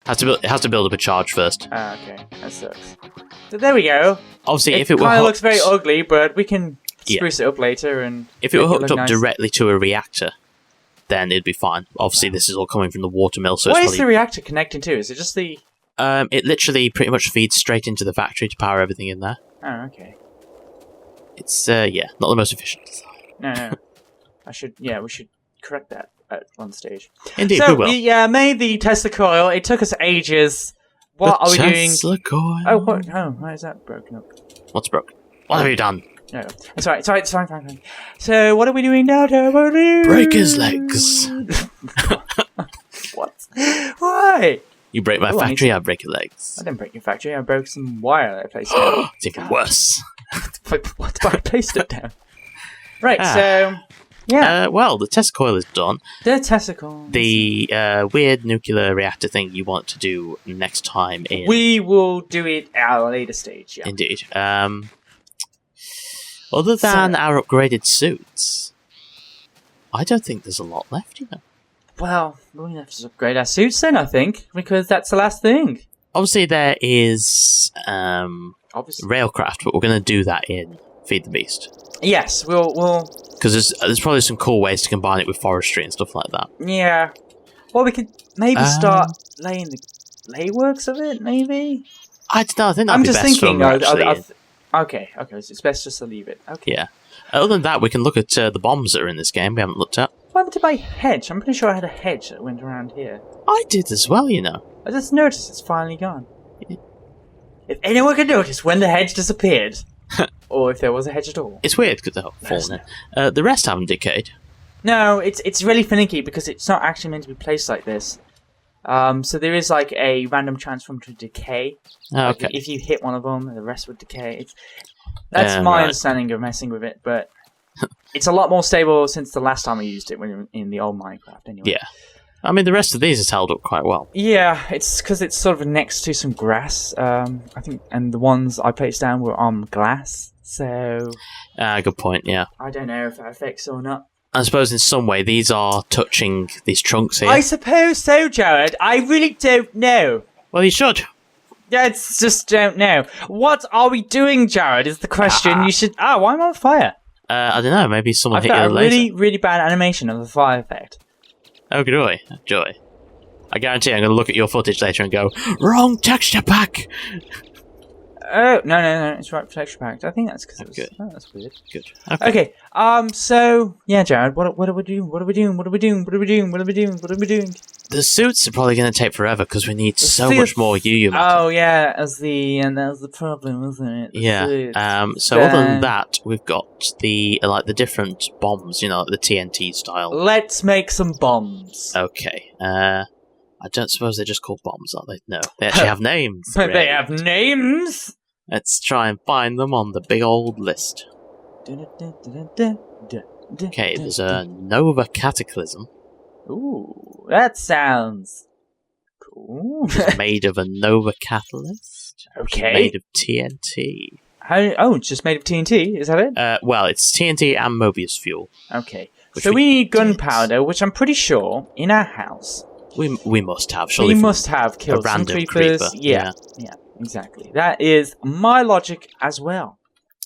It has to build up a charge first. Ah, okay. That sucks. So there we go. Obviously, if it it were kind of looks very ugly, but we can spruce yeah. it up later. And if it were hooked up nice. directly to a reactor, then it'd be fine. Obviously, this is all coming from the water mill, so what it's is the reactor connecting to? Is it just the... It literally pretty much feeds straight into the factory to power everything in there. Oh, okay. It's, not the most efficient design. No. We should correct that at one stage. Indeed, so, we will. We made the Tesla coil. It took us ages. What are we doing? Tesla coil. Oh, what? Oh, why is that broken up? What's broken? What have you done? No, it's fine. So, what are we doing now, Turbo? Break his legs. What? Why? You break my factory, I break your legs. I didn't break your factory, I broke some wire I placed down. It's even worse. What if I placed it down? Right, so... Yeah. Well, the Tesla coil is done. The Tesla coil. The weird nuclear reactor thing you want to do next time in... We will do it at a later stage, yeah. Indeed. Other than our upgraded suits, I don't think there's a lot left, you know. Well, we're going to have to upgrade our suits then, I think, because that's the last thing. Obviously, there is railcraft, but we're going to do that in Feed the Beast. Yes, we'll... Because there's probably some cool ways to combine it with forestry and stuff like that. Yeah. Well, we could maybe start laying the layworks of it, maybe? I don't know, I think that'd I'm be just best thinking, okay, so it's best just to leave it. Okay. Yeah. Other than that, we can look at the bombs that are in this game we haven't looked at. What happened to my hedge? I'm pretty sure I had a hedge that went around here. I did as well, you know. I just noticed it's finally gone. If anyone could notice when the hedge disappeared, or if there was a hedge at all. It's weird because they're fallen in. The rest haven't decayed. No, it's really finicky because it's not actually meant to be placed like this. So there is like a random chance for them to decay. Okay. Like if you hit one of them, the rest would decay. That's my understanding of messing with it, but it's a lot more stable since the last time I used it when in the old Minecraft. Anyway. Yeah. I mean, the rest of these has held up quite well. Yeah, it's because it's sort of next to some grass, I think, and the ones I placed down were on glass, so... Good point, yeah. I don't know if that affects or not. I suppose in some way these are touching these trunks here. I suppose so, Jared. I really don't know. Well, you should. Yeah, it's just don't know. What are we doing, Jared, is the question. You should... why am I on fire? I don't know, maybe someone I've hit you got with a a laser. really, really bad animation of the fire effect. Oh, joy. I guarantee I'm going to look at your footage later and go, wrong texture pack! Oh, no, it's right for texture pack. I think that's because it was... Good. Oh, that's weird. Good. Okay, so... Yeah, Jared, what are we doing? The suits are probably going to take forever because we need so much more UU matter. Oh, yeah, that was the problem, wasn't it? Yeah, so other than that, we've got the different bombs, you know, the TNT style. Let's make some bombs. Okay, I don't suppose they're just called bombs, are they? No, they actually have names. They have names? Let's try and find them on the big old list. Okay, there's a Nova Cataclysm. Ooh, that sounds cool. It's made of a Nova Catalyst. Okay. Made of TNT. It's just made of TNT, is that it? Well, it's TNT and Mobius fuel. Okay. So we need gunpowder, which I'm pretty sure, in our house... We must have, surely. We must have killed some creepers. Creeper. Yeah, exactly. That is my logic as well.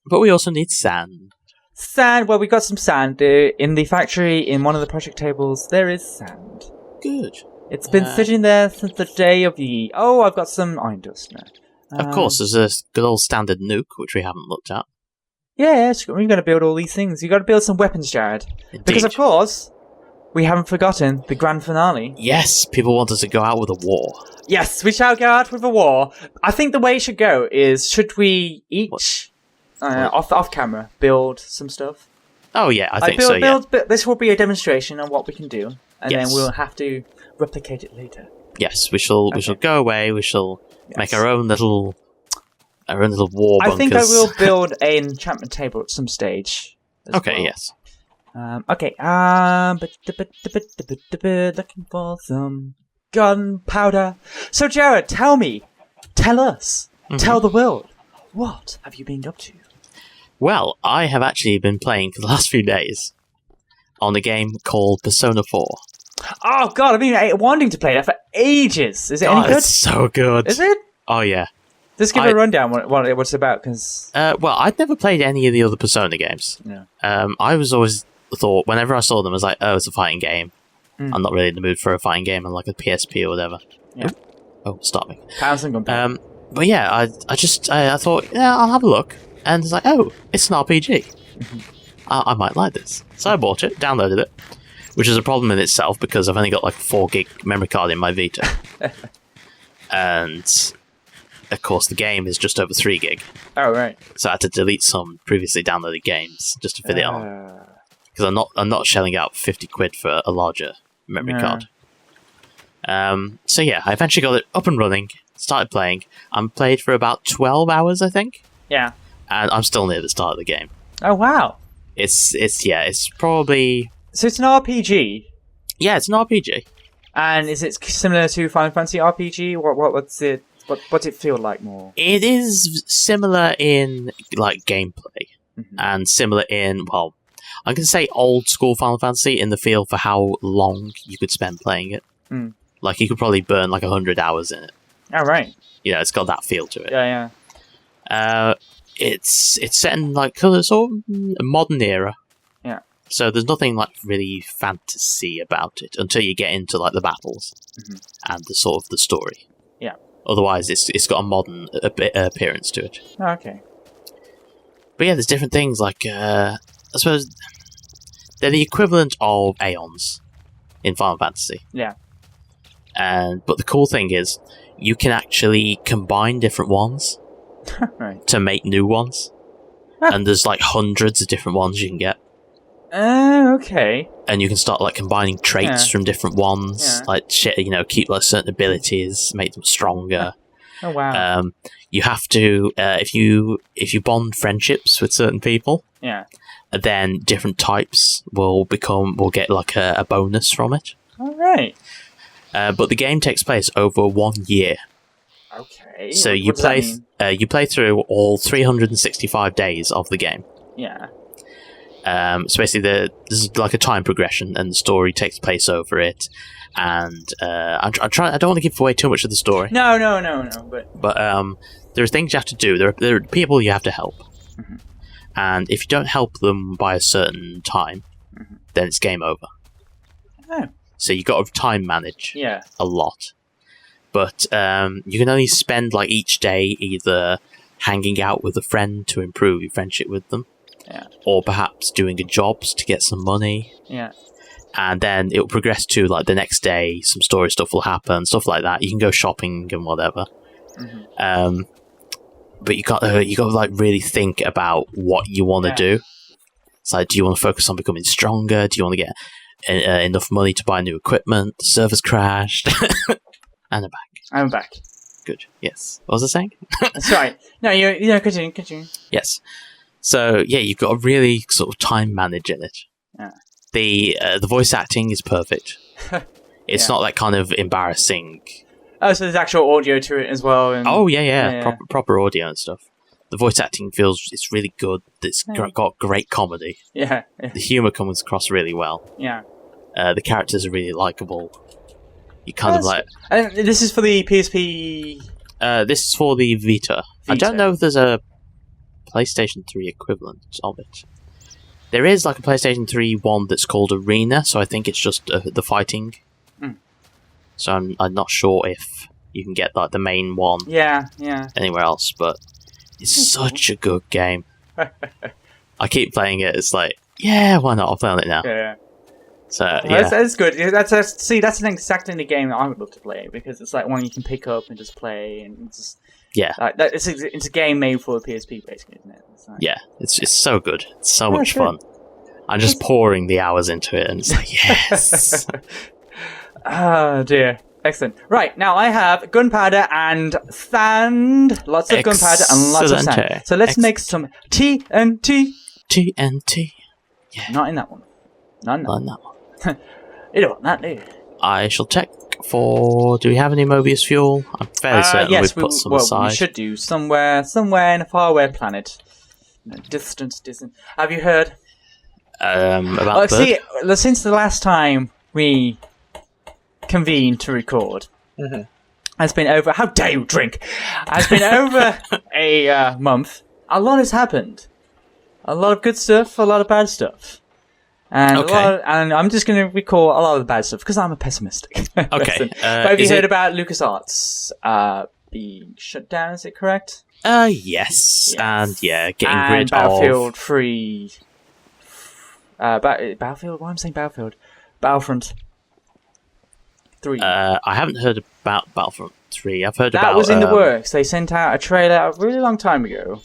But we also need sand. Sand, well, we got some sand. In the factory, in one of the project tables, there is sand. Good. It's been sitting there since the day of the... Oh, I've got some iron dust now. Of course, there's a good old standard nuke, which we haven't looked at. Yeah, we've got to build all these things. You've got to build some weapons, Jared. Indeed. Because, of course... We haven't forgotten the grand finale. Yes, people want us to go out with a war. Yes, we shall go out with a war. I think the way it should go is, should we each, off camera, build some stuff? Oh yeah, I think so, This will be a demonstration on what we can do, and then we'll have to replicate it later. Yes, we shall go away, we shall make our own little war bunkers. I think I will build an enchantment table at some stage. Okay, yes. Looking for some gunpowder. So, Jared, tell us, tell the world, what have you been up to? Well, I have actually been playing for the last few days on a game called Persona 4. Oh god, I've been wanting to play that for ages. Is it any good? It's so good. Is it? Oh yeah. Just give a rundown what it's about, because. Well, I'd never played any of the other Persona games. Yeah. I was always thought whenever I saw them, I was like, oh, it's a fighting game. I'm not really in the mood for a fighting game on like a PSP or whatever. Yeah. Oh, stop me. Pounds and gunpowder. But yeah, I thought, yeah, I'll have a look, and it's like, oh, it's an RPG. I might like this, so I bought it, downloaded it, which is a problem in itself because I've only got like a 4 gig memory card in my Vita, and of course the game is just over 3 gig. Oh right. So I had to delete some previously downloaded games just to fit it on, because I'm not shelling out 50 quid for a larger memory card. So yeah, I eventually got it up and running, started playing. I'm played for about 12 hours, I think. Yeah. And I'm still near the start of the game. Oh wow. It's probably... So it's an RPG? Yeah, it's an RPG. And is it similar to Final Fantasy RPG? What's it feel like more? It is similar in like gameplay, and similar in, well, I'm going to say old school Final Fantasy in the feel for how long you could spend playing it. Like you could probably burn like 100 hours in it. Oh right. Yeah, it's got that feel to it. Yeah. It's set in like sort of a modern era. Yeah. So there's nothing like really fantasy about it until you get into like the battles and the sort of the story. Yeah. Otherwise, it's got a modern appearance to it. Oh, okay. But yeah, there's different things like I suppose they're the equivalent of Aeons in Final Fantasy. Yeah. But the cool thing is, you can actually combine different ones right. to make new ones. And there's like hundreds of different ones you can get. Okay. And you can start like combining traits from different ones, like shit, keep like certain abilities, make them stronger. Oh wow. You have to if you bond friendships with certain people, then different types will get like a bonus from it. All right. But the game takes place over 1 year. Okay. So you play through all 365 days of the game. Yeah. So basically, there's like a time progression, and the story takes place over it. And I don't want to give away too much of the story. No. But there are things you have to do. There are people you have to help, and if you don't help them by a certain time, then it's game over. Oh. So you got to time manage. Yeah. A lot. But you can only spend like each day either hanging out with a friend to improve your friendship with them, or perhaps doing a jobs to get some money. Yeah. And then it will progress to like the next day, some story stuff will happen, stuff like that. You can go shopping and whatever. But you got to like really think about what you want to do. It's like, do you want to focus on becoming stronger? Do you want to get enough money to buy new equipment? The server's crashed. And I'm back. I'm back. Good. Yes. What was I saying? That's right. No, you continue. Yes. So yeah, you've got to really sort of time manage in it. Yeah. The voice acting is perfect. It's not that kind of embarrassing. Oh, so there's actual audio to it as well. And... Oh yeah. Proper audio and stuff. The voice acting it's really good. It's got great comedy. Yeah. The humor comes across really well. Yeah. The characters are really likable. You kind of like. And this is for the PSP. This is for the Vita. I don't know if there's a PlayStation 3 equivalent of it. There is like a PlayStation 3 one that's called Arena, so I think it's just the fighting. So I'm not sure if you can get like the main one. Yeah. Anywhere else, but it's such a good game. I keep playing it. It's like, yeah, why not? I'll play on it now. Yeah. So that's good. That's exactly the game that I would love to play, because it's like one you can pick up and just play, and it's just it's a game made for the PSP, basically, isn't it? It's so good. It's so much fun. I'm just pouring the hours into it, and it's like, yes. Oh dear. Excellent. Right, now I have gunpowder and sand. Lots of gunpowder and lots of sand. So let's make some TNT. TNT. Yeah. Not in that one. Not in that one. You don't want that, do you? I shall check for... Do we have any Mobius fuel? I'm fairly certain we've put some aside. We should do. Somewhere in a faraway planet. Distant. Have you heard? About see, since the last time we convene to record. Has been over. How dare you drink? Has been over a month. A lot has happened. A lot of good stuff, a lot of bad stuff. And and I'm just going to recall a lot of the bad stuff because I'm a pessimistic person. But have you heard about LucasArts being shut down? Is it correct? Yes. And getting rid Battlefield 3. Battlefield? Why am I saying Battlefield? Battlefront 3. I haven't heard about Battlefront 3. I've heard about... That was in the works. They sent out a trailer a really long time ago.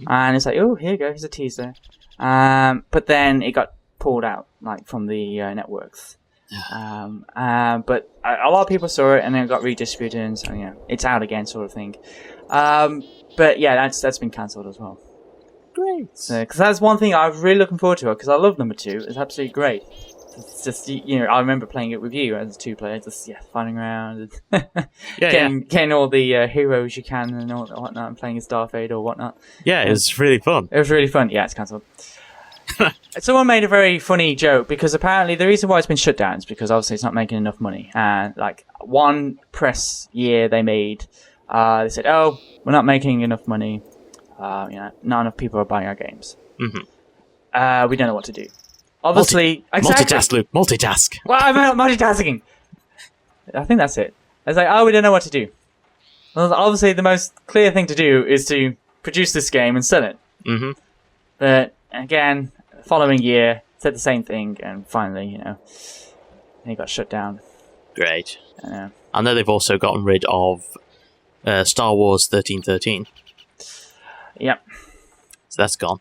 And it's like, oh, here you go, here's a teaser. But then it got pulled out, like, from the networks. But a lot of people saw it, and then it got redistributed, and so, it's out again, sort of thing. But yeah, that's been cancelled as well. Great. Because that's one thing I'm really looking forward to, because I love number 2. It's absolutely great. It's just, I remember playing it with you as a 2-player, just, flying around, and getting all the heroes you can and all whatnot, and playing as Darth Vader or whatnot. Yeah, it was really fun. It was really fun. Yeah, it's cancelled. Someone made a very funny joke, because apparently the reason why it's been shut down is because obviously it's not making enough money. And, like, one press year they made, they said, oh, we're not making enough money. Not enough people are buying our games. We don't know what to do. Obviously, multitask, Luke. Multitask. Well, I'm multitasking. I think that's it. It's like, oh, we don't know what to do. Well, obviously, the most clear thing to do is to produce this game and sell it. But again, following year, said the same thing, and finally, he got shut down. Great. I know they've also gotten rid of Star Wars 1313. Yep. So that's gone.